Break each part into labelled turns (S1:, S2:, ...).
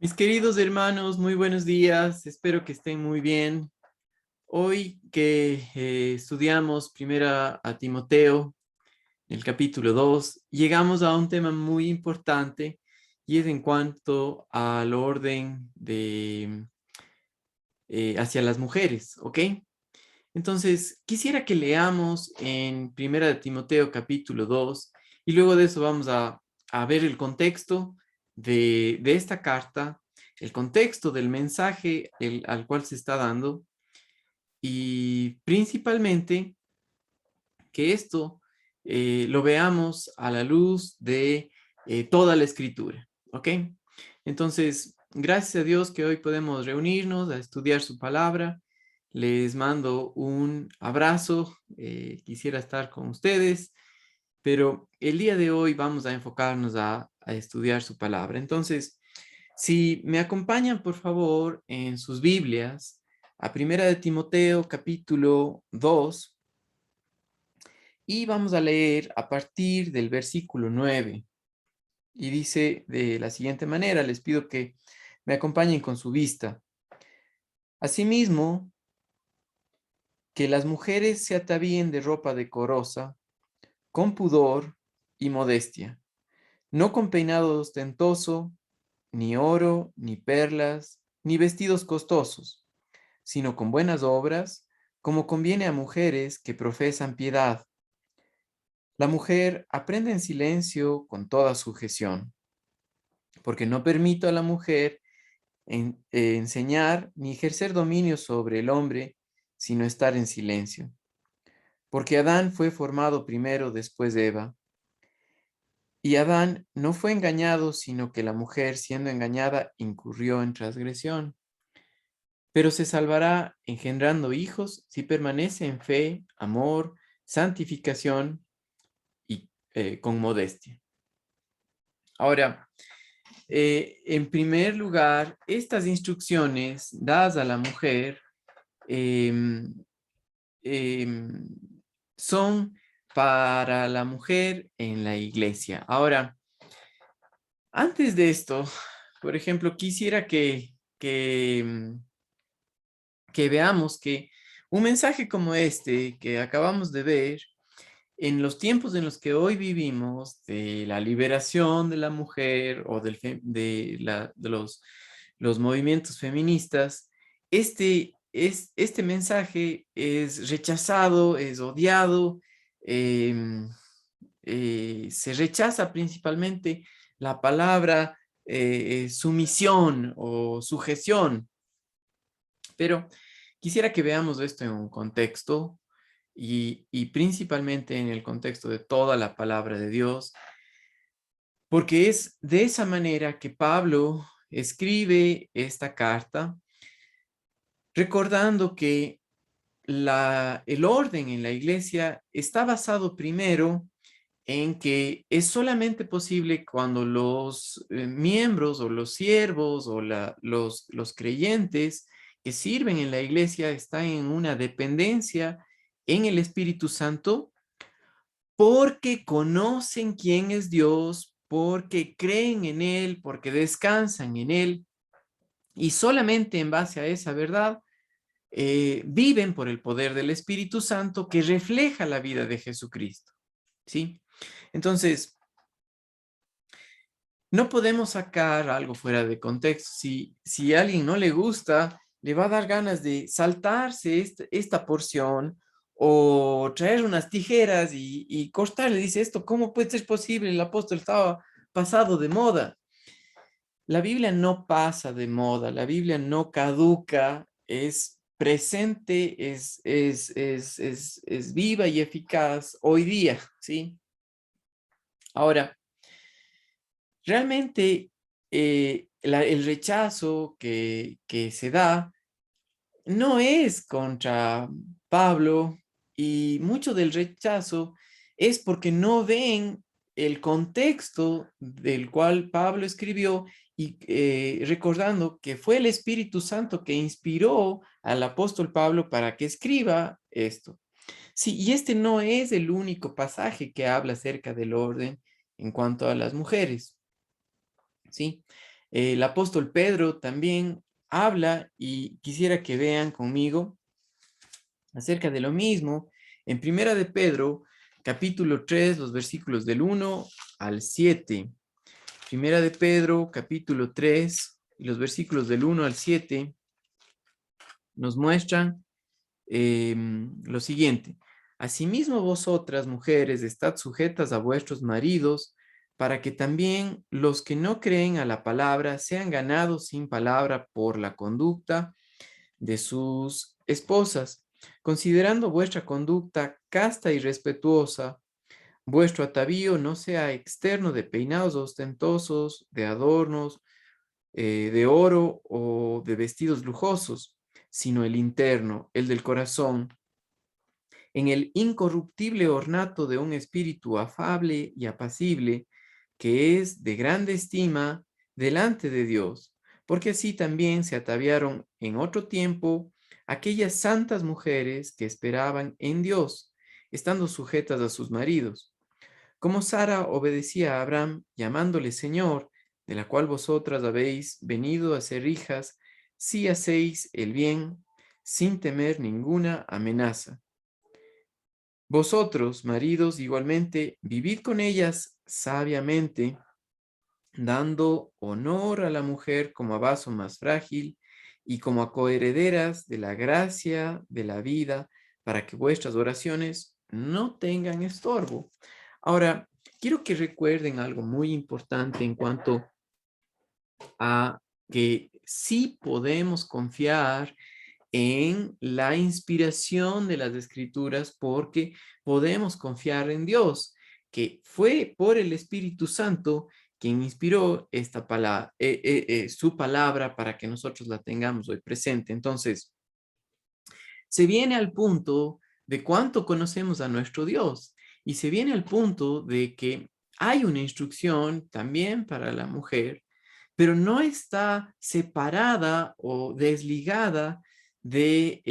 S1: Mis queridos hermanos, muy buenos días. Espero que estén muy bien. Hoy que estudiamos primera a Timoteo, el capítulo 2, llegamos a un tema muy importante y es en cuanto al orden de hacia las mujeres, ¿ok? Entonces, quisiera que leamos en primera de Timoteo capítulo 2 y luego de eso vamos a ver el contexto de esta carta, el contexto del mensaje al cual se está dando y principalmente que esto lo veamos a la luz de toda la escritura, ¿ok? Entonces, gracias a Dios que hoy podemos reunirnos a estudiar su palabra. Les mando un abrazo, quisiera estar con ustedes, pero el día de hoy vamos a enfocarnos a estudiar su palabra. Entonces, si me acompañan, por favor, en sus Biblias, a Primera de Timoteo, capítulo 2, y vamos a leer a partir del versículo 9. Y dice de la siguiente manera, les pido que me acompañen con su vista. Asimismo, que las mujeres se atavíen de ropa decorosa, con pudor y modestia, no con peinado ostentoso, ni oro, ni perlas, ni vestidos costosos, sino con buenas obras, como conviene a mujeres que profesan piedad. La mujer aprende en silencio con toda sujeción, porque no permito a la mujer enseñar ni ejercer dominio sobre el hombre, sino estar en silencio. Porque Adán fue formado primero después de Eva, y Adán no fue engañado, sino que la mujer, siendo engañada, incurrió en transgresión. Pero se salvará engendrando hijos si permanece en fe, amor, santificación y con modestia. Ahora, en primer lugar, estas instrucciones dadas a la mujer em, em, son para la mujer en la iglesia. Ahora, antes de esto, por ejemplo, quisiera que veamos que un mensaje como este que acabamos de ver, en los tiempos en los que hoy vivimos, de la liberación de la mujer o de los movimientos feministas, este mensaje es rechazado, es odiado, em, se rechaza principalmente la palabra sumisión o sujeción, pero quisiera que veamos esto en un contexto y principalmente en el contexto de toda la palabra de Dios, porque es de esa manera que Pablo escribe esta carta, recordando que el orden en la iglesia está basado primero en que es solamente posible cuando los miembros o los siervos o los creyentes que sirven en la iglesia están en una dependencia en el Espíritu Santo porque conocen quién es Dios, porque creen en Él, porque descansan en Él y solamente en base a esa verdad viven por el poder del Espíritu Santo que refleja la vida de Jesucristo. ¿Sí? Entonces, no podemos sacar algo fuera de contexto. Si a alguien no le gusta, le va a dar ganas de saltarse esta porción o traer unas tijeras y cortarle. Dice esto, ¿cómo puede ser posible? El apóstol estaba pasado de moda. La Biblia no pasa de moda, la Biblia no caduca, es presente, es viva y eficaz hoy día, ¿sí? Ahora, realmente el rechazo que se da no es contra Pablo y mucho del rechazo es porque no ven el contexto del cual Pablo escribió y recordando que fue el Espíritu Santo que inspiró al apóstol Pablo para que escriba esto. Sí, y este no es el único pasaje que habla acerca del orden en cuanto a las mujeres. ¿Sí? El apóstol Pedro también habla y quisiera que vean conmigo acerca de lo mismo en Primera de Pedro, capítulo 3, los versículos del 1 al 7. Primera de Pedro, capítulo 3, y los versículos del 1 al 7 nos muestran lo siguiente. Asimismo vosotras, mujeres, estad sujetas a vuestros maridos, para que también los que no creen a la palabra sean ganados sin palabra por la conducta de sus esposas, considerando vuestra conducta casta y respetuosa. Vuestro atavío no sea externo de peinados ostentosos, de adornos, de oro o de vestidos lujosos, sino el interno, el del corazón, en el incorruptible ornato de un espíritu afable y apacible, que es de grande estima delante de Dios, porque así también se ataviaron en otro tiempo aquellas santas mujeres que esperaban en Dios, estando sujetas a sus maridos, como Sara obedecía a Abraham, llamándole Señor, de la cual vosotras habéis venido a ser hijas, si hacéis el bien, sin temer ninguna amenaza. Vosotros, maridos, igualmente, vivid con ellas sabiamente, dando honor a la mujer como a vaso más frágil y como a coherederas de la gracia de la vida, para que vuestras oraciones no tengan estorbo. Ahora, quiero que recuerden algo muy importante en cuanto a que sí podemos confiar en la inspiración de las escrituras porque podemos confiar en Dios, que fue por el Espíritu Santo quien inspiró esta palabra, su palabra para que nosotros la tengamos hoy presente. Entonces, se viene al punto de cuánto conocemos a nuestro Dios y se viene al punto de que hay una instrucción también para la mujer, pero no está separada o desligada de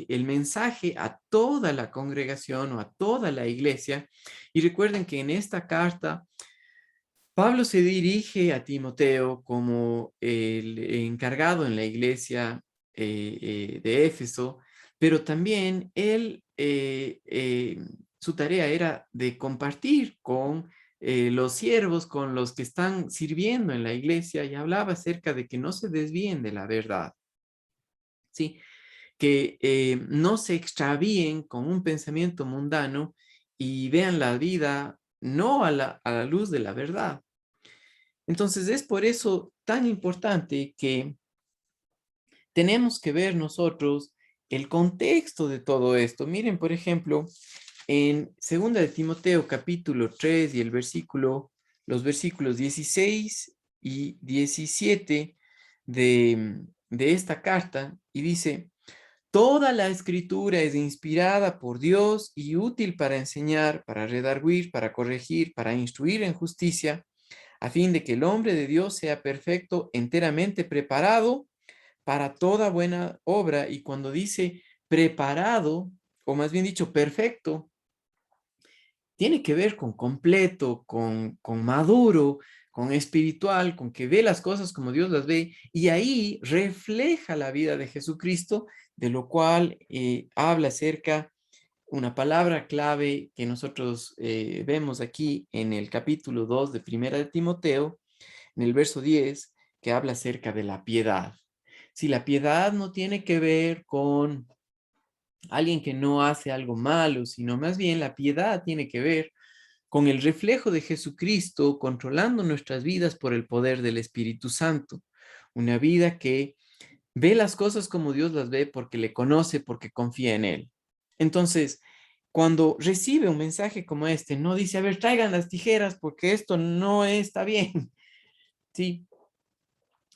S1: el mensaje a toda la congregación o a toda la iglesia. Y recuerden que en esta carta Pablo se dirige a Timoteo como el encargado en la iglesia de Éfeso, pero también su tarea era de compartir con los siervos, con los que están sirviendo en la iglesia, y hablaba acerca de que no se desvíen de la verdad, ¿sí? Que no se extravíen con un pensamiento mundano y vean la vida no a la luz de la verdad. Entonces es por eso tan importante que tenemos que ver nosotros el contexto de todo esto. Miren, por ejemplo, en 2 de Timoteo capítulo 3 y los versículos 16 y 17 de esta carta, y dice: toda la escritura es inspirada por Dios y útil para enseñar, para redarguir, para corregir, para instruir en justicia, a fin de que el hombre de Dios sea perfecto, enteramente preparado para toda buena obra. Y cuando dice preparado, o más bien dicho, perfecto, tiene que ver con completo, con maduro, con espiritual, con que ve las cosas como Dios las ve, y ahí refleja la vida de Jesucristo, de lo cual habla acerca una palabra clave que nosotros vemos aquí en el capítulo 2 de Primera de Timoteo, en el verso 10, que habla acerca de la piedad. Si la piedad no tiene que ver con alguien que no hace algo malo, sino más bien la piedad tiene que ver con el reflejo de Jesucristo controlando nuestras vidas por el poder del Espíritu Santo. Una vida que ve las cosas como Dios las ve porque le conoce, porque confía en Él. Entonces, cuando recibe un mensaje como este, no dice: a ver, traigan las tijeras porque esto no está bien. Sí,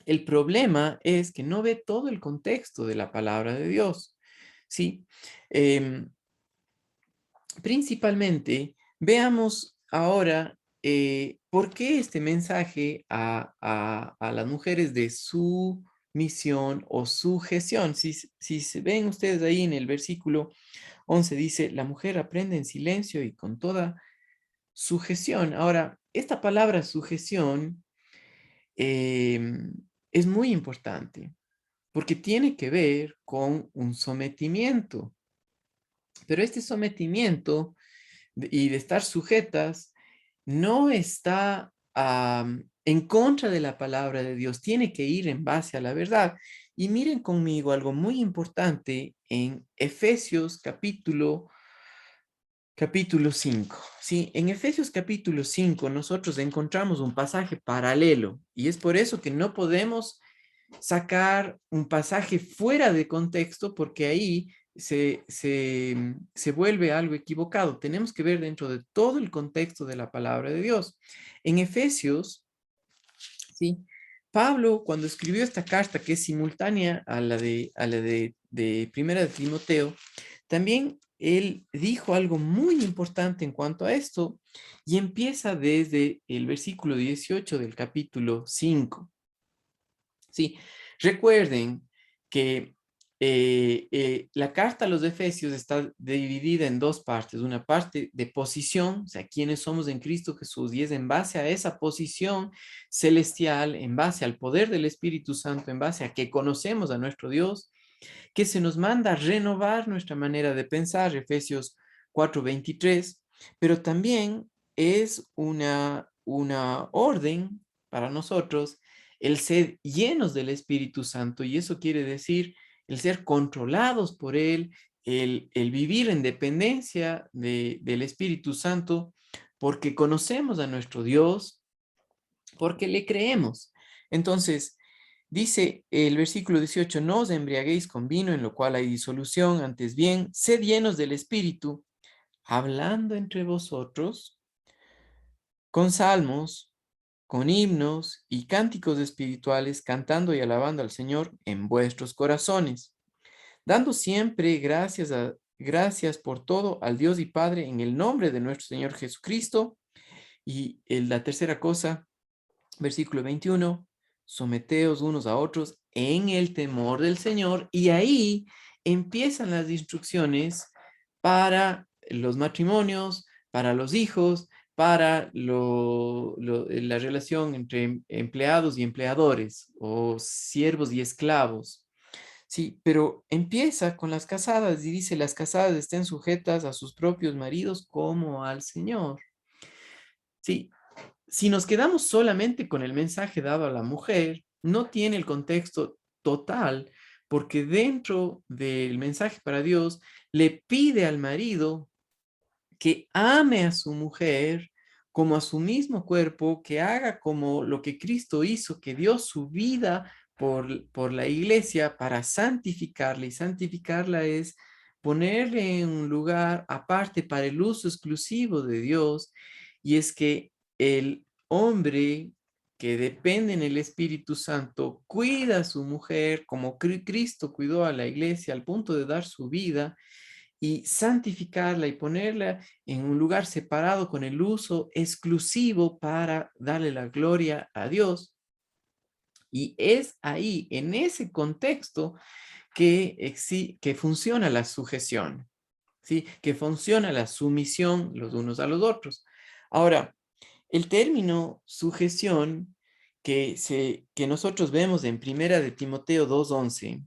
S1: el problema es que no ve todo el contexto de la palabra de Dios. Sí, Em, principalmente, veamos ahora por qué este mensaje a las mujeres de su misión o sujeción. Si se ven ustedes ahí en el versículo 11, dice: la mujer aprende en silencio y con toda sujeción. Ahora, esta palabra sujeción es muy importante porque tiene que ver con un sometimiento. Pero este sometimiento y de estar sujetas no está en contra de la palabra de Dios, tiene que ir en base a la verdad. Y miren conmigo algo muy importante en Efesios capítulo 5. Sí, en Efesios capítulo 5 nosotros encontramos un pasaje paralelo y es por eso que no podemos sacar un pasaje fuera de contexto porque ahí se vuelve algo equivocado. Tenemos que ver dentro de todo el contexto de la palabra de Dios. En Efesios, ¿sí? Pablo, cuando escribió esta carta, que es simultánea a la de Primera de Timoteo, también él dijo algo muy importante en cuanto a esto y empieza desde el versículo 18 del capítulo 5. Sí, recuerden que la carta a los Efesios está dividida en dos partes. Una parte de posición, o sea, quiénes somos en Cristo Jesús, y es en base a esa posición celestial, en base al poder del Espíritu Santo, en base a que conocemos a nuestro Dios, que se nos manda a renovar nuestra manera de pensar, Efesios 4:23, pero también es una orden para nosotros el ser llenos del Espíritu Santo, y eso quiere decir el ser controlados por Él, el vivir en dependencia del Espíritu Santo, porque conocemos a nuestro Dios, porque le creemos. Entonces, dice el versículo 18, no os embriaguéis con vino en lo cual hay disolución, antes bien, sed llenos del Espíritu, hablando entre vosotros con salmos, con himnos y cánticos espirituales, cantando y alabando al Señor en vuestros corazones, dando siempre gracias por todo al Dios y Padre en el nombre de nuestro Señor Jesucristo. Y la tercera cosa, versículo 21, someteos unos a otros en el temor del Señor. Y ahí empiezan las instrucciones para los matrimonios, para los hijos, para la relación entre empleados y empleadores, o siervos y esclavos. Sí, pero empieza con las casadas y dice, las casadas estén sujetas a sus propios maridos como al Señor. Sí, si nos quedamos solamente con el mensaje dado a la mujer, no tiene el contexto total, porque dentro del mensaje para Dios le pide al marido que ame a su mujer como a su mismo cuerpo, que haga como lo que Cristo hizo, que dio su vida por la iglesia para santificarla, y santificarla es ponerle en un lugar aparte para el uso exclusivo de Dios, y es que el hombre que depende en el Espíritu Santo cuida a su mujer como Cristo cuidó a la iglesia al punto de dar su vida, y santificarla y ponerla en un lugar separado con el uso exclusivo para darle la gloria a Dios. Y es ahí, en ese contexto, que funciona la sujeción, ¿sí? Que funciona la sumisión los unos a los otros. Ahora, el término sujeción que nosotros vemos en Primera de Timoteo 2:11,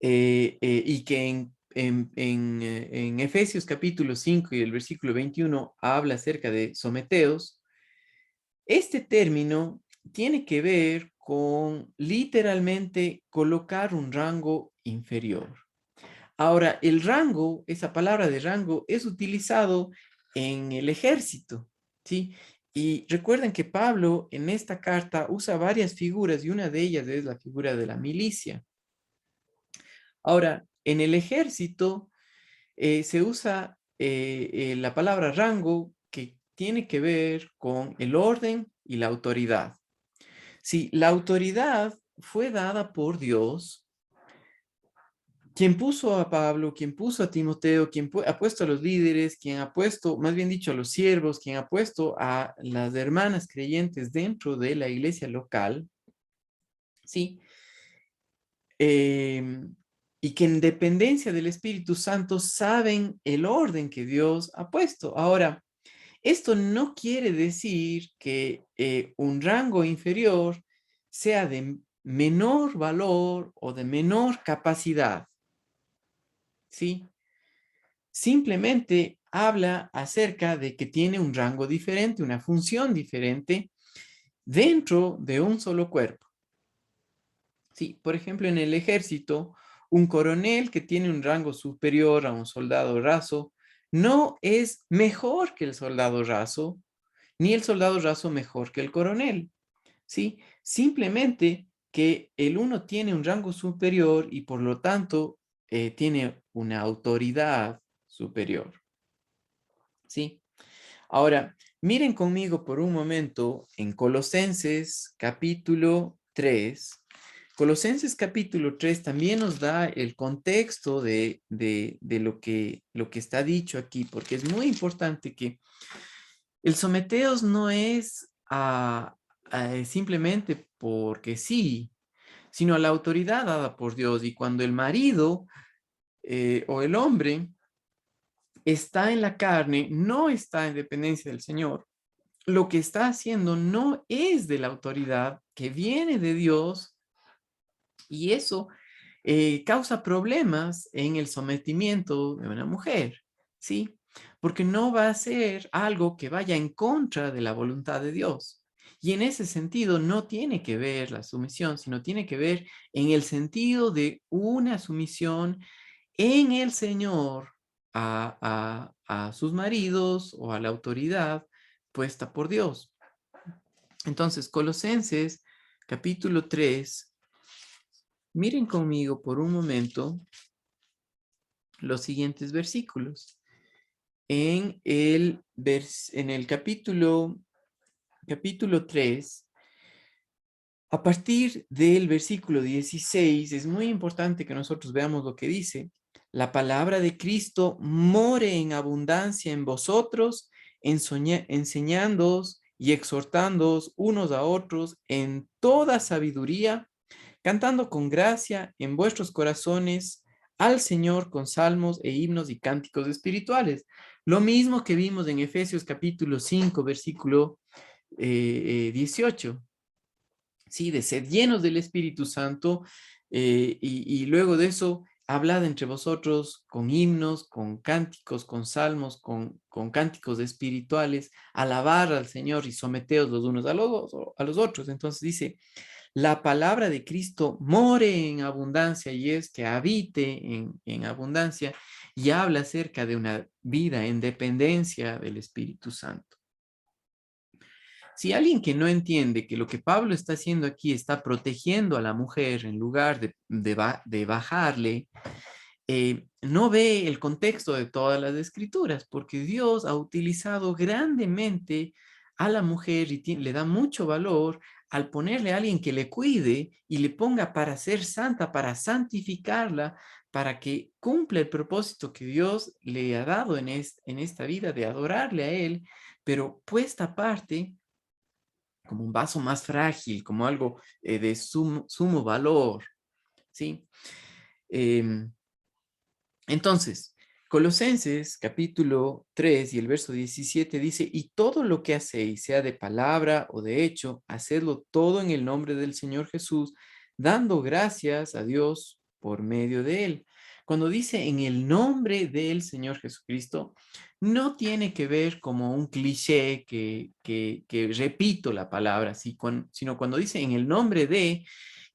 S1: y que en Efesios capítulo 5 y el versículo 21 habla acerca de someteos, este término tiene que ver con literalmente colocar un rango inferior. Ahora, el rango, esa palabra de rango, es utilizado en el ejército, ¿sí? Y recuerden que Pablo en esta carta usa varias figuras y una de ellas es la figura de la milicia. Ahora, en el ejército se usa la palabra rango, que tiene que ver con el orden y la autoridad. Si la autoridad fue dada por Dios, quien puso a Pablo, quien puso a Timoteo, quien ha puesto a los líderes, quien ha puesto, más bien dicho, a los siervos, quien ha puesto a las hermanas creyentes dentro de la iglesia local, ¿sí? Y que en dependencia del Espíritu Santo saben el orden que Dios ha puesto. Ahora, Esto no quiere decir que un rango inferior sea de menor valor o de menor capacidad, ¿sí? Simplemente habla acerca de que tiene un rango diferente, una función diferente dentro de un solo cuerpo. Sí, por ejemplo, en el ejército, un coronel que tiene un rango superior a un soldado raso no es mejor que el soldado raso, ni el soldado raso mejor que el coronel, ¿sí? Simplemente que el uno tiene un rango superior y por lo tanto tiene una autoridad superior, ¿sí? Ahora, miren conmigo por un momento en Colosenses capítulo 3. Colosenses capítulo 3 también nos da el contexto de lo que está dicho aquí, porque es muy importante que el someteos no es simplemente porque sí, sino a la autoridad dada por Dios. Y cuando el marido o el hombre está en la carne, no está en dependencia del Señor, lo que está haciendo no es de la autoridad que viene de Dios, y eso causa problemas en el sometimiento de una mujer, ¿sí? Porque no va a ser algo que vaya en contra de la voluntad de Dios. Y en ese sentido no tiene que ver la sumisión, sino tiene que ver en el sentido de una sumisión en el Señor a sus maridos o a la autoridad puesta por Dios. Entonces, Colosenses capítulo 3, miren conmigo por un momento los siguientes versículos. En el capítulo 3, a partir del versículo 16, es muy importante que nosotros veamos lo que dice. La palabra de Cristo more en abundancia en vosotros, enseñándoos y exhortándoos unos a otros en toda sabiduría, cantando con gracia en vuestros corazones al Señor con salmos e himnos y cánticos espirituales. Lo mismo que vimos en Efesios capítulo 5, versículo 18. Sí, de ser llenos del Espíritu Santo, y luego de eso, hablad entre vosotros con himnos, con cánticos, con salmos, con cánticos espirituales, alabar al Señor y someteos los unos a los otros. Entonces dice, la palabra de Cristo more en abundancia, y es que habite en abundancia, y habla acerca de una vida en dependencia del Espíritu Santo. Si alguien que no entiende que lo que Pablo está haciendo aquí está protegiendo a la mujer en lugar de bajarle, no ve el contexto de todas las escrituras, porque Dios ha utilizado grandemente a la mujer y le da mucho valor al ponerle a alguien que le cuide y le ponga para ser santa, para santificarla, para que cumpla el propósito que Dios le ha dado en esta vida de adorarle a Él, pero puesta aparte como un vaso más frágil, como algo de sumo valor, ¿sí? Em, entonces, Colosenses capítulo 3 y el verso 17 dice, y todo lo que hacéis, sea de palabra o de hecho, hacedlo todo en el nombre del Señor Jesús, dando gracias a Dios por medio de él. Cuando dice en el nombre del Señor Jesucristo, no tiene que ver como un cliché que repito la palabra, sino cuando dice en el nombre de,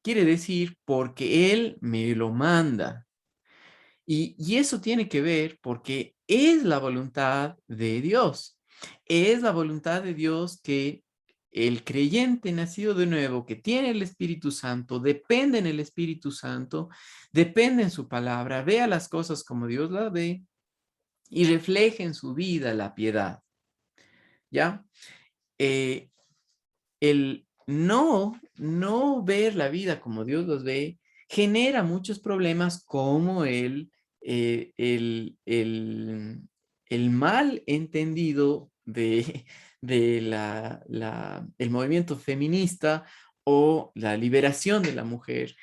S1: quiere decir porque Él me lo manda. Y eso tiene que ver porque es la voluntad de Dios. Es la voluntad de Dios que el creyente nacido de nuevo, que tiene el Espíritu Santo, depende en el Espíritu Santo, depende en su palabra, vea las cosas como Dios las ve y refleje en su vida la piedad. ¿Ya? Eh, el no ver la vida como Dios los ve genera muchos problemas como el mal entendido de el movimiento feminista o la liberación de la mujer,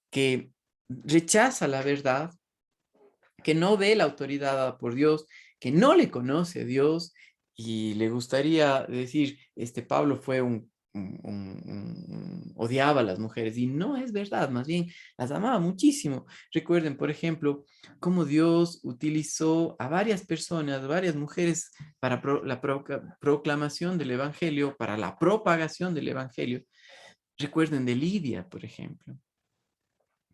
S1: que rechaza la verdad, que no ve la autoridad dada por Dios, que no le conoce a Dios y le gustaría decir, Pablo fue odiaba a las mujeres, y no es verdad, más bien las amaba muchísimo. Recuerden, por ejemplo, cómo Dios utilizó a varias personas, varias mujeres para la proclamación del evangelio, para la propagación del evangelio. Recuerden de Lidia, por ejemplo,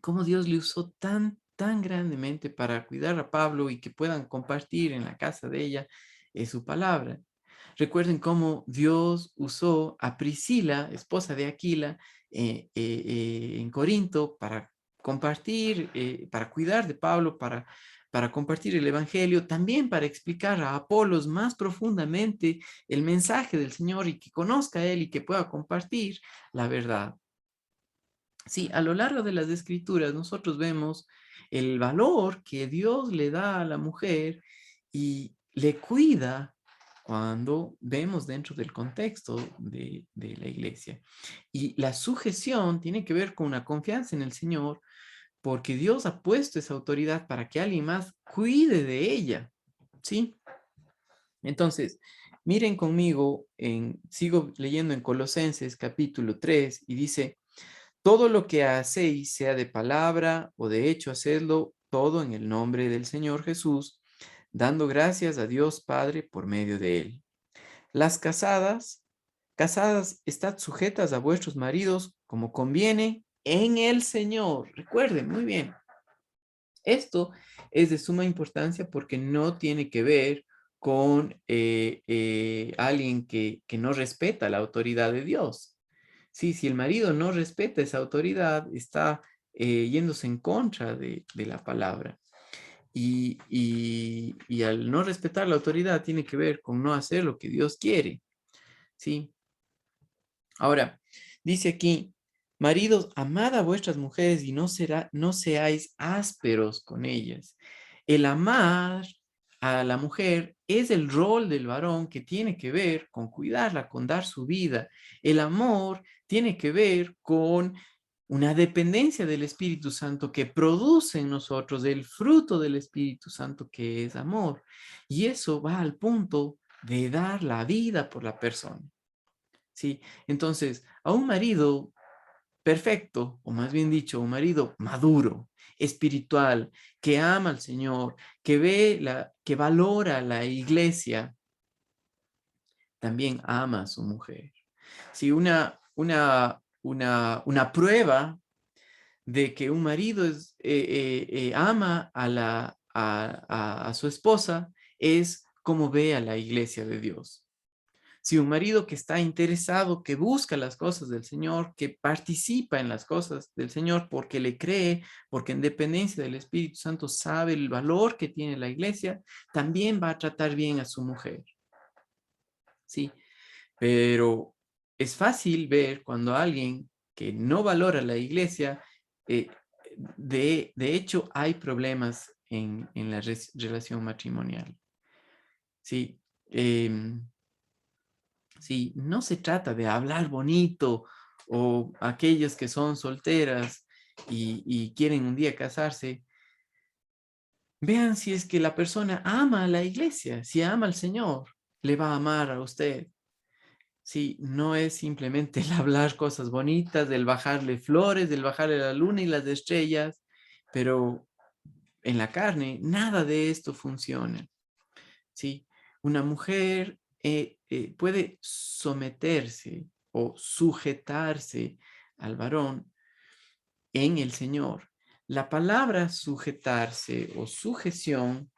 S1: cómo Dios le usó tan grandemente para cuidar a Pablo y que puedan compartir en la casa de ella su palabra. Recuerden cómo Dios usó a Priscila, esposa de Aquila, en Corinto para compartir, para cuidar de Pablo, para compartir el Evangelio, también para explicar a Apolos más profundamente el mensaje del Señor y que conozca a él y que pueda compartir la verdad. Sí, a lo largo de las escrituras nosotros vemos el valor que Dios le da a la mujer y le cuida cuando vemos dentro del contexto de la iglesia. Y la sujeción tiene que ver con una confianza en el Señor, porque Dios ha puesto esa autoridad para que alguien más cuide de ella. ¿Sí? Entonces, miren conmigo, sigo leyendo en Colosenses capítulo 3 y dice: todo lo que hacéis, sea de palabra o de hecho, hacedlo todo en el nombre del Señor Jesús, dando gracias a Dios Padre por medio de él. Las casadas, estad sujetas a vuestros maridos como conviene en el Señor. Recuerden, muy bien. Esto es de suma importancia porque no tiene que ver con alguien que no respeta la autoridad de Dios. Sí, si el marido no respeta esa autoridad, está yéndose en contra de la palabra. Y al no respetar la autoridad tiene que ver con no hacer lo que Dios quiere. ¿Sí? Ahora, dice aquí: maridos, amad a vuestras mujeres y no seáis ásperos con ellas. El amar a la mujer es el rol del varón que tiene que ver con cuidarla, con dar su vida. El amor tiene que ver con una dependencia del Espíritu Santo que produce en nosotros el fruto del Espíritu Santo, que es amor. Y eso va al punto de dar la vida por la persona. ¿Sí? Entonces, a un marido perfecto, o más bien dicho, un marido maduro, espiritual, que ama al Señor, que valora la iglesia, también ama a su mujer. Si una prueba de que un marido ama a su esposa es cómo ve a la iglesia de Dios. Si un marido que está interesado, que busca las cosas del Señor, que participa en las cosas del Señor porque le cree, porque en dependencia del Espíritu Santo sabe el valor que tiene la iglesia, también va a tratar bien a su mujer. Sí, pero es fácil ver cuando alguien que no valora la iglesia, eh, de hecho hay problemas en la relación matrimonial. Sí, sí, no se trata de hablar bonito, o aquellos que son solteras y quieren un día casarse. Vean si es que la persona ama a la iglesia, si ama al Señor, le va a amar a usted. Sí, no es simplemente el hablar cosas bonitas, del bajarle flores, del bajarle la luna y las estrellas, pero en la carne nada de esto funciona. ¿Sí? Una mujer puede someterse o sujetarse al varón en el Señor. La palabra sujetarse o sujeción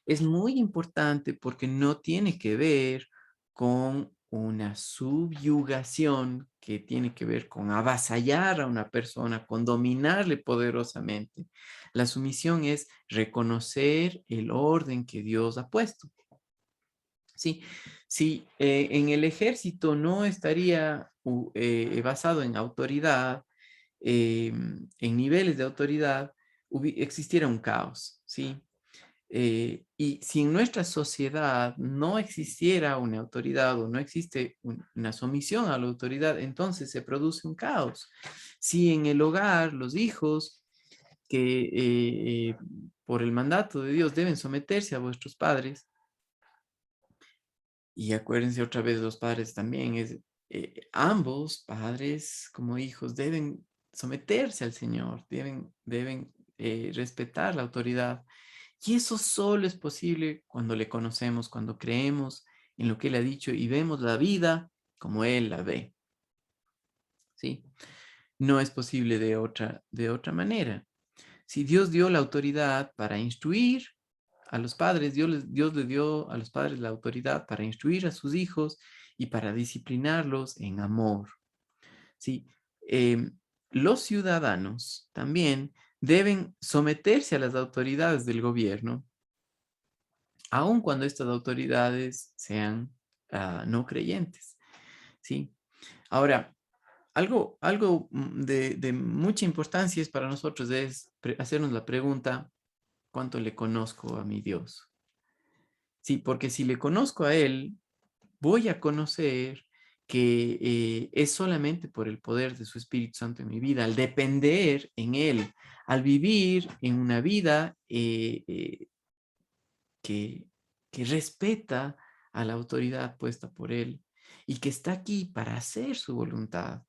S1: es muy importante porque no tiene que ver con una subyugación, que tiene que ver con avasallar a una persona, con dominarle poderosamente. La sumisión es reconocer el orden que Dios ha puesto. Sí, sí, en el ejército no estaría basado en autoridad, en niveles de autoridad, existiera un caos, ¿sí? Y si en nuestra sociedad no existiera una autoridad o no existe una sumisión a la autoridad, entonces se produce un caos. Si en el hogar los hijos que por el mandato de Dios deben someterse a vuestros padres, Y acuérdense otra vez, los padres también, ambos, padres como hijos, deben someterse al Señor, deben respetar la autoridad. Y eso solo es posible cuando le conocemos, cuando creemos en lo que Él ha dicho y vemos la vida como Él la ve, ¿sí? No es posible de otra manera. Si Dios dio la autoridad para instruir a los padres, Dios le dio a los padres la autoridad para instruir a sus hijos y para disciplinarlos en amor, ¿sí? Los ciudadanos también deben someterse a las autoridades del gobierno, aun cuando estas autoridades sean no creyentes, ¿sí? Ahora, algo de mucha importancia es para nosotros es hacernos la pregunta, ¿cuánto le conozco a mi Dios? Sí, porque si le conozco a Él, voy a conocer que es solamente por el poder de su Espíritu Santo en mi vida, al depender en Él, al vivir en una vida que, que respeta a la autoridad puesta por Él y que está aquí para hacer su voluntad.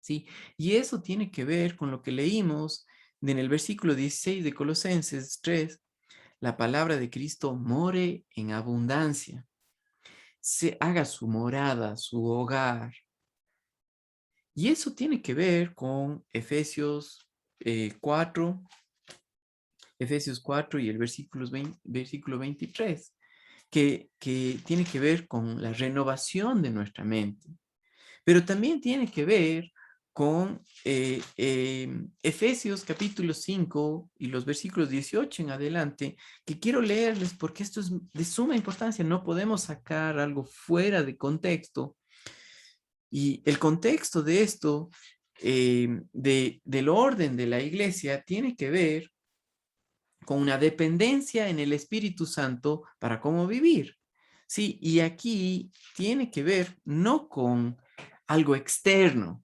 S1: ¿Sí? Y eso tiene que ver con lo que leímos en el versículo 16 de Colosenses 3, la palabra de Cristo more en abundancia, se haga su morada, su hogar. Y eso tiene que ver con Efesios 4, Efesios 4 y el versículo 23, que tiene que ver con la renovación de nuestra mente. Pero también tiene que ver con Efesios capítulo 5 y los versículos 18 en adelante, que quiero leerles porque esto es de suma importancia, no podemos sacar algo fuera de contexto. Y el contexto de esto, del orden de la iglesia, tiene que ver con una dependencia en el Espíritu Santo para cómo vivir. Sí, y aquí tiene que ver no con algo externo,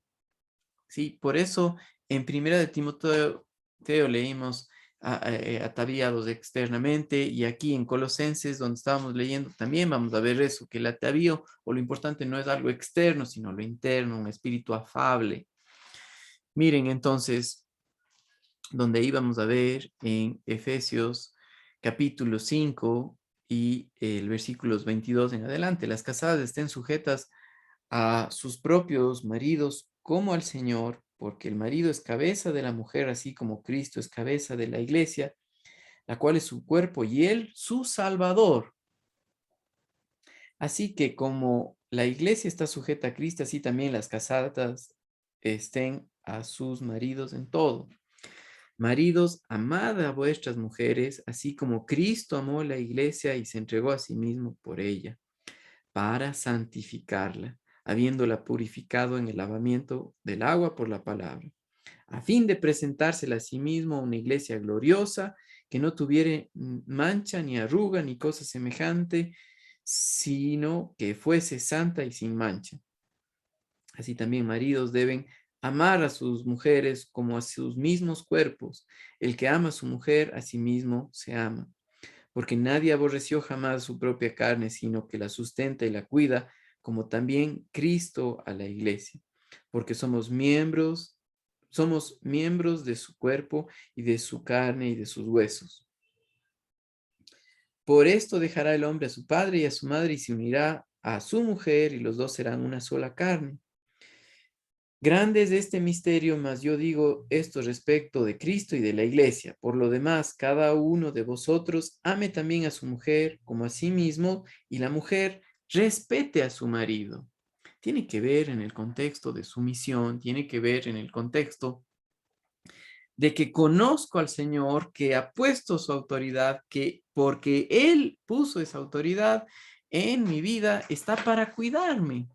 S1: ¿sí? Por eso en Primera de Timoteo leímos ataviados externamente y aquí en Colosenses, donde estábamos leyendo, también vamos a ver eso, que el atavío o lo importante no es algo externo, sino lo interno, un espíritu afable. Miren entonces, donde íbamos a ver en Efesios capítulo 5 y el versículos 22 en adelante, las casadas estén sujetas a sus propios maridos como al Señor, porque el marido es cabeza de la mujer, así como Cristo es cabeza de la iglesia, la cual es su cuerpo y él su Salvador. Así que como la iglesia está sujeta a Cristo, así también las casadas estén a sus maridos en todo. Maridos, amad a vuestras mujeres, así como Cristo amó la iglesia y se entregó a sí mismo por ella, para santificarla, habiéndola purificado en el lavamiento del agua por la palabra, a fin de presentársela a sí mismo una iglesia gloriosa, que no tuviere mancha, ni arruga, ni cosa semejante, sino que fuese santa y sin mancha. Así también maridos deben amar a sus mujeres como a sus mismos cuerpos. El que ama a su mujer, a sí mismo se ama. Porque nadie aborreció jamás su propia carne, sino que la sustenta y la cuida, como también Cristo a la iglesia. Porque somos miembros de su cuerpo y de su carne y de sus huesos. Por esto dejará el hombre a su padre y a su madre y se unirá a su mujer y los dos serán una sola carne. Grande es este misterio, mas yo digo esto respecto de Cristo y de la iglesia. Por lo demás, cada uno de vosotros ame también a su mujer como a sí mismo, y la mujer respete a su marido. Tiene que ver en el contexto de sumisión, tiene que ver en el contexto de que conozco al Señor, que ha puesto su autoridad, que porque Él puso esa autoridad en mi vida, está para cuidarme,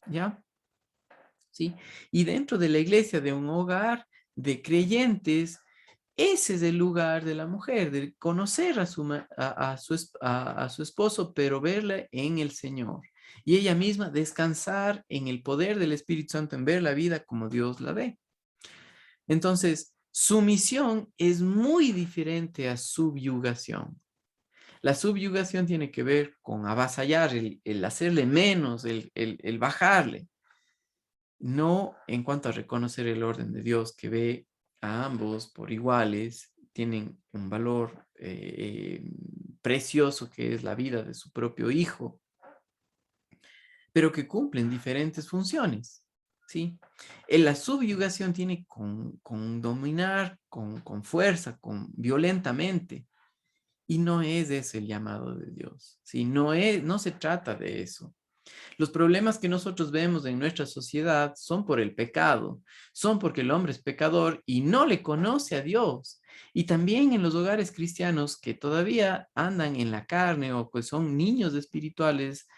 S1: ¿ya? ¿Sí? Y dentro de la iglesia, de un hogar de creyentes, ese es el lugar de la mujer, de conocer a su esposo, pero verla en el Señor. Y ella misma descansar en el poder del Espíritu Santo, en ver la vida como Dios la ve. Entonces, sumisión es muy diferente a subyugación. La subyugación tiene que ver con avasallar, el hacerle menos, el bajarle. No en cuanto a reconocer el orden de Dios que ve a ambos por iguales, tienen un valor precioso que es la vida de su propio hijo, pero que cumplen diferentes funciones, ¿sí? En la subyugación tiene con dominar, con fuerza, violentamente, y no es ese el llamado de Dios, ¿sí? No se trata de eso. Los problemas que nosotros vemos en nuestra sociedad son por el pecado, son porque el hombre es pecador y no le conoce a Dios. Y también en los hogares cristianos que todavía andan en la carne o pues son niños espirituales,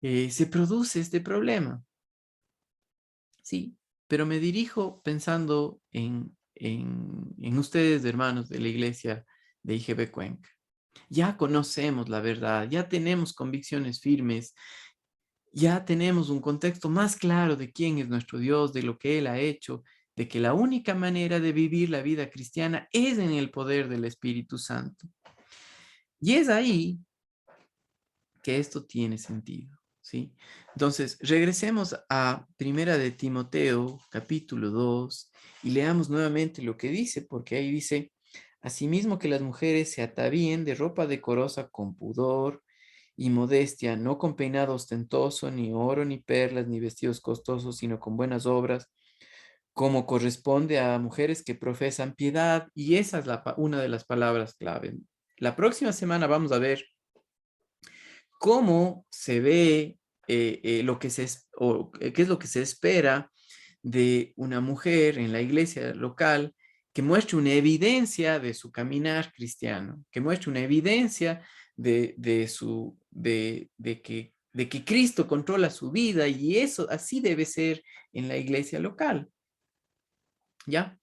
S1: se produce este problema. Sí, pero me dirijo pensando en ustedes, hermanos de la iglesia de IGB Cuenca. Ya conocemos la verdad, ya tenemos convicciones firmes, ya tenemos un contexto más claro de quién es nuestro Dios, de lo que Él ha hecho, de que la única manera de vivir la vida cristiana es en el poder del Espíritu Santo. Y es ahí que esto tiene sentido, ¿sí? Entonces, regresemos a Primera de Timoteo, capítulo 2, y leamos nuevamente lo que dice, porque ahí dice, asimismo que las mujeres se atavíen de ropa decorosa con pudor y modestia, no con peinado ostentoso, ni oro, ni perlas, ni vestidos costosos, sino con buenas obras, como corresponde a mujeres que profesan piedad, y esa es una de las palabras clave. La próxima semana vamos a ver cómo se ve lo que qué es lo que se espera de una mujer en la iglesia local que muestre una evidencia de su caminar cristiano, que muestre una evidencia de que Cristo controla su vida, y eso así debe ser en la iglesia local, ¿ya?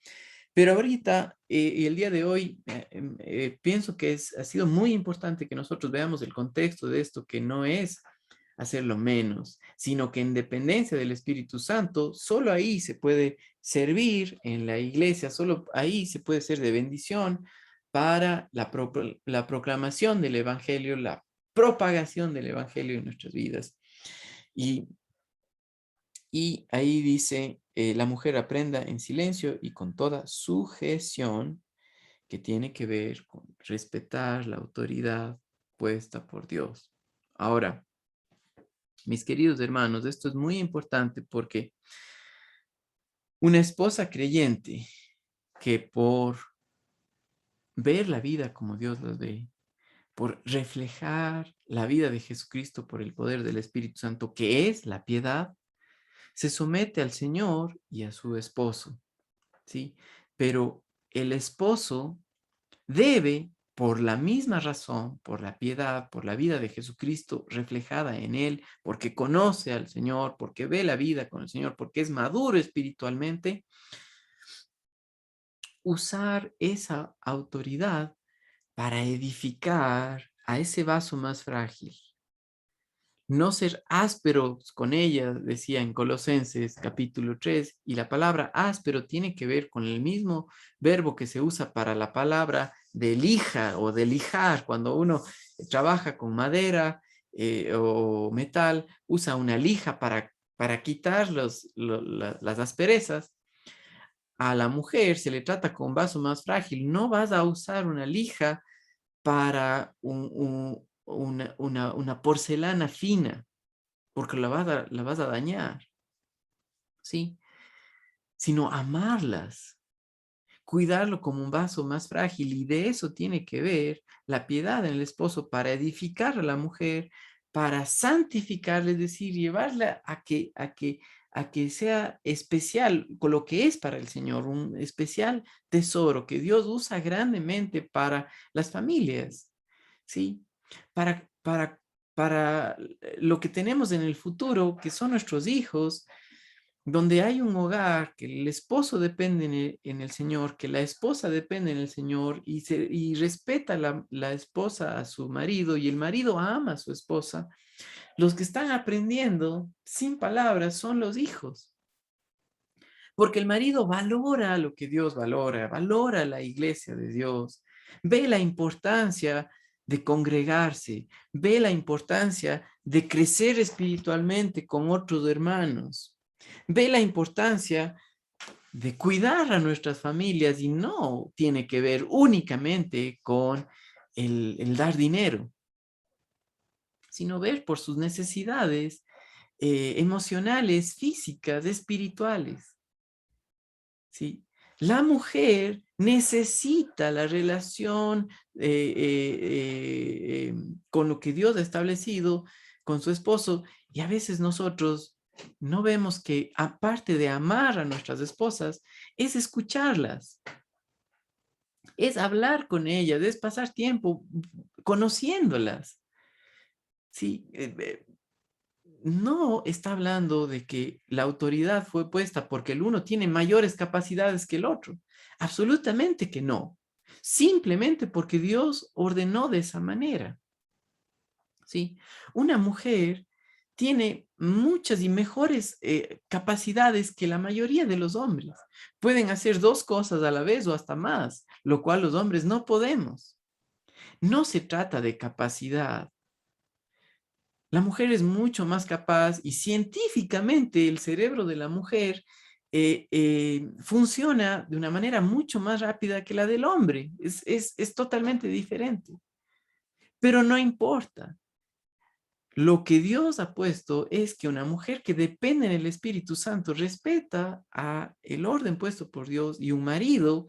S1: Pero ahorita y el día de hoy pienso que ha sido muy importante que nosotros veamos el contexto de esto, que no es hacerlo menos, sino que en dependencia del Espíritu Santo, solo ahí se puede servir en la iglesia, solo ahí se puede ser de bendición para la proclamación del Evangelio, la propagación del Evangelio en nuestras vidas. Y ahí dice, la mujer aprenda en silencio y con toda sujeción, que tiene que ver con respetar la autoridad puesta por Dios. Ahora, mis queridos hermanos, esto es muy importante porque una esposa creyente que por ver la vida como Dios la ve, por reflejar la vida de Jesucristo por el poder del Espíritu Santo, que es la piedad, se somete al Señor y a su esposo, ¿sí? Pero el esposo debe, por la misma razón, por la piedad, por la vida de Jesucristo reflejada en él, porque conoce al Señor, porque ve la vida con el Señor, porque es maduro espiritualmente, usar esa autoridad para edificar a ese vaso más frágil. No ser ásperos con ella, decía en Colosenses capítulo 3, y la palabra áspero tiene que ver con el mismo verbo que se usa para la palabra de lija o de lijar. Cuando uno trabaja con madera o metal, usa una lija para quitar las asperezas. A la mujer se le trata con vaso más frágil. No vas a usar una lija para una porcelana fina, porque la vas a dañar, ¿sí? Sino amarlas, cuidarlo como un vaso más frágil, y de eso tiene que ver la piedad en el esposo para edificar a la mujer, para santificarla, es decir, llevarla a que sea especial, con lo que es para el Señor, un especial tesoro que Dios usa grandemente para las familias, ¿sí? Para lo que tenemos en el futuro, que son nuestros hijos, donde hay un hogar, que el esposo depende en el Señor, que la esposa depende en el Señor, y respeta la esposa a su marido, y el marido ama a su esposa. Los que están aprendiendo sin palabras son los hijos, porque el marido valora lo que Dios valora la iglesia de Dios, ve la importancia de congregarse, ve la importancia de crecer espiritualmente con otros hermanos, ve la importancia de cuidar a nuestras familias y no tiene que ver únicamente con el dar dinero, sino ver por sus necesidades emocionales, físicas, espirituales. ¿Sí? La mujer necesita la relación con lo que Dios ha establecido con su esposo, y a veces nosotros no vemos que aparte de amar a nuestras esposas, es escucharlas, es hablar con ellas, es pasar tiempo conociéndolas. Sí, no está hablando de que la autoridad fue puesta porque el uno tiene mayores capacidades que el otro. Absolutamente que no. Simplemente porque Dios ordenó de esa manera. ¿Sí? Una mujer tiene muchas y mejores capacidades que la mayoría de los hombres. Pueden hacer dos cosas a la vez o hasta más, lo cual los hombres no podemos. No se trata de capacidad. La mujer es mucho más capaz y científicamente el cerebro de la mujer funciona de una manera mucho más rápida que la del hombre. Es totalmente diferente. Pero no importa. Lo que Dios ha puesto es que una mujer que depende del Espíritu Santo respeta a el orden puesto por Dios, y un marido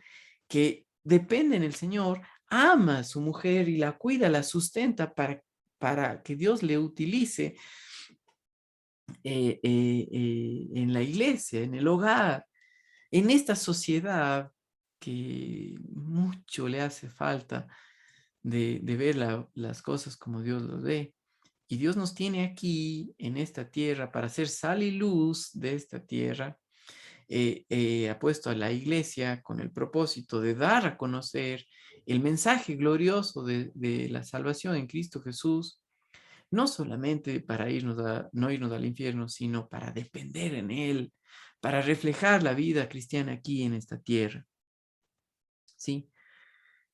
S1: que depende en el Señor ama a su mujer y la cuida, la sustenta para que Dios le utilice en la iglesia, en el hogar, en esta sociedad que mucho le hace falta de ver las cosas como Dios los ve. Y Dios nos tiene aquí en esta tierra para ser sal y luz de esta tierra. Ha puesto a la iglesia con el propósito de dar a conocer el mensaje glorioso de la salvación en Cristo Jesús, no solamente para no irnos al infierno, sino para depender en Él, para reflejar la vida cristiana aquí en esta tierra. ¿Sí?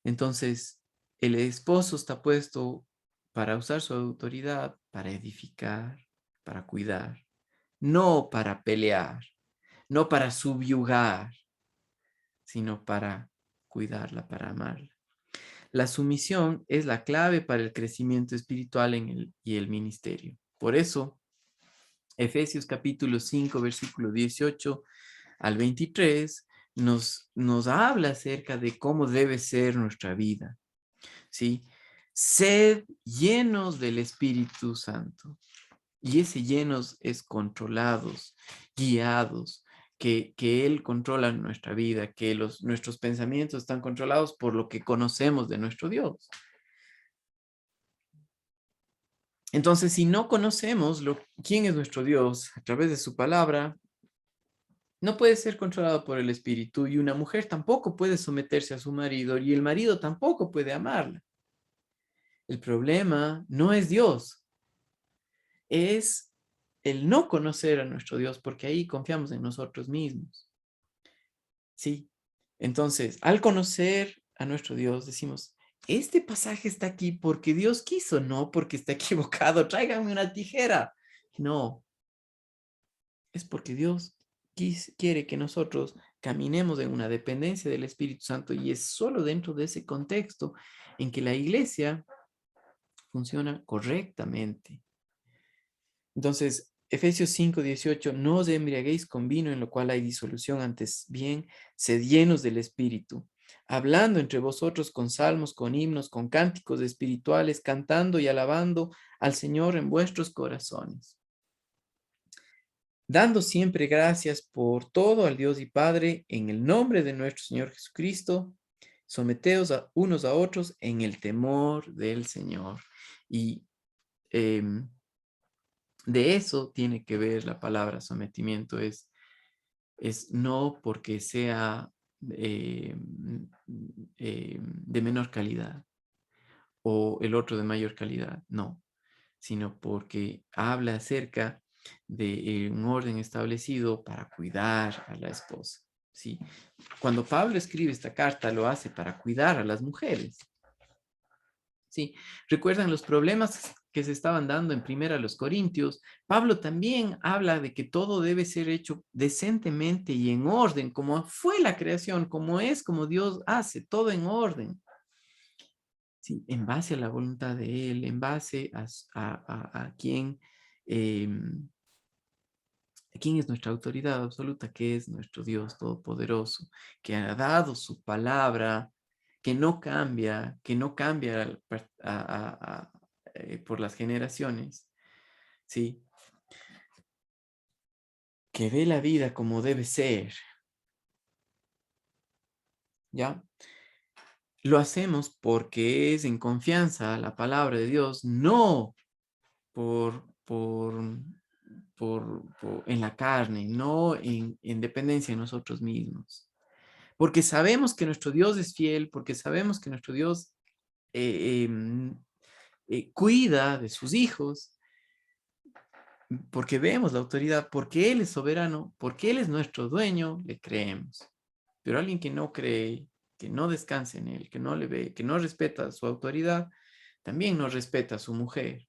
S1: Entonces, el esposo está puesto para usar su autoridad, para edificar, para cuidar, no para pelear, no para subyugar, sino para cuidarla, para amarla. La sumisión es la clave para el crecimiento espiritual y el ministerio. Por eso, Efesios capítulo 5, versículo 18 al 23, nos habla acerca de cómo debe ser nuestra vida. ¿Sí? Sed llenos del Espíritu Santo. Y ese llenos es controlados, guiados, que Él controla nuestra vida, que nuestros pensamientos están controlados por lo que conocemos de nuestro Dios. Entonces, si no conocemos quién es nuestro Dios a través de su palabra, no puede ser controlado por el Espíritu, y una mujer tampoco puede someterse a su marido, y el marido tampoco puede amarla. El problema no es Dios, es el no conocer a nuestro Dios, porque ahí confiamos en nosotros mismos. Sí. Entonces, al conocer a nuestro Dios, decimos, este pasaje está aquí porque Dios quiso, no porque está equivocado. Tráiganme una tijera. No, es porque Dios quiere que nosotros caminemos en una dependencia del Espíritu Santo, y es solo dentro de ese contexto en que la iglesia funciona correctamente. Entonces, Efesios 5:18, no os embriaguéis con vino en lo cual hay disolución, antes bien, sed llenos del Espíritu, hablando entre vosotros con salmos, con himnos, con cánticos espirituales, cantando y alabando al Señor en vuestros corazones, dando siempre gracias por todo al Dios y Padre en el nombre de nuestro Señor Jesucristo. Someteos unos a otros en el temor del Señor. Y de eso tiene que ver la palabra sometimiento. Es no porque sea de menor calidad o el otro de mayor calidad, no, sino porque habla acerca de un orden establecido para cuidar a la esposa. ¿Sí? Cuando Pablo escribe esta carta, lo hace para cuidar a las mujeres. ¿sí? ¿Recuerdan los problemas que se estaban dando en primera a los Corintios? Pablo también habla de que todo debe ser hecho decentemente y en orden, como fue la creación, como es, como Dios hace, todo en orden. Sí, en base a la voluntad de Él, en base a quién es nuestra autoridad absoluta, que es nuestro Dios Todopoderoso, que ha dado su palabra, que no cambia, por las generaciones, ¿sí? Que ve la vida como debe ser, ¿ya? Lo hacemos porque es en confianza a la palabra de Dios, no por, por, en la carne, no en dependencia de nosotros mismos. Porque sabemos que nuestro Dios es fiel, porque sabemos que nuestro Dios cuida de sus hijos, porque vemos la autoridad, porque Él es soberano, porque Él es nuestro dueño, le creemos. Pero alguien que no cree, que no descansa en Él, que no le ve, que no respeta su autoridad, también no respeta a su mujer.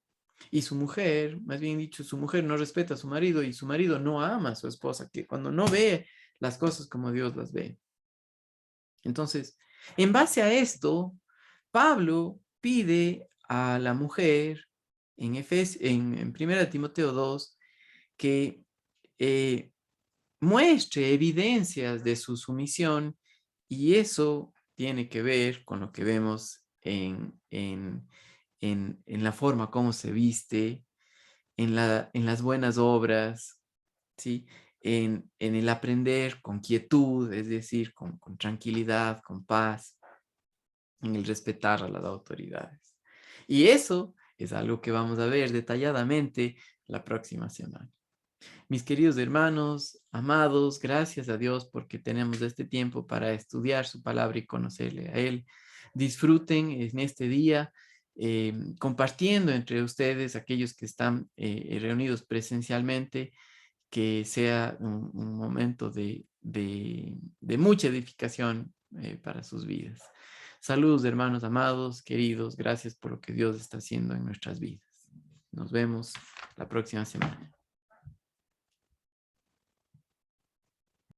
S1: Y su mujer, más bien dicho, su mujer no respeta a su marido y su marido no ama a su esposa, que cuando no ve las cosas como Dios las ve. Entonces, en base a esto, Pablo pide a la mujer en 1 Timoteo 2 que muestre evidencias de su sumisión y eso tiene que ver con lo que vemos en la forma como se viste, en las buenas obras, ¿sí? En el aprender con quietud, es decir, con tranquilidad, con paz, en el respetar a las autoridades. Y eso es algo que vamos a ver detalladamente la próxima semana. Mis queridos hermanos, amados, gracias a Dios porque tenemos este tiempo para estudiar su palabra y conocerle a Él. Disfruten en este día compartiendo entre ustedes, aquellos que están reunidos presencialmente, que sea un momento de mucha edificación para sus vidas. Saludos, hermanos amados, queridos, gracias por lo que Dios está haciendo en nuestras vidas. Nos vemos la próxima semana.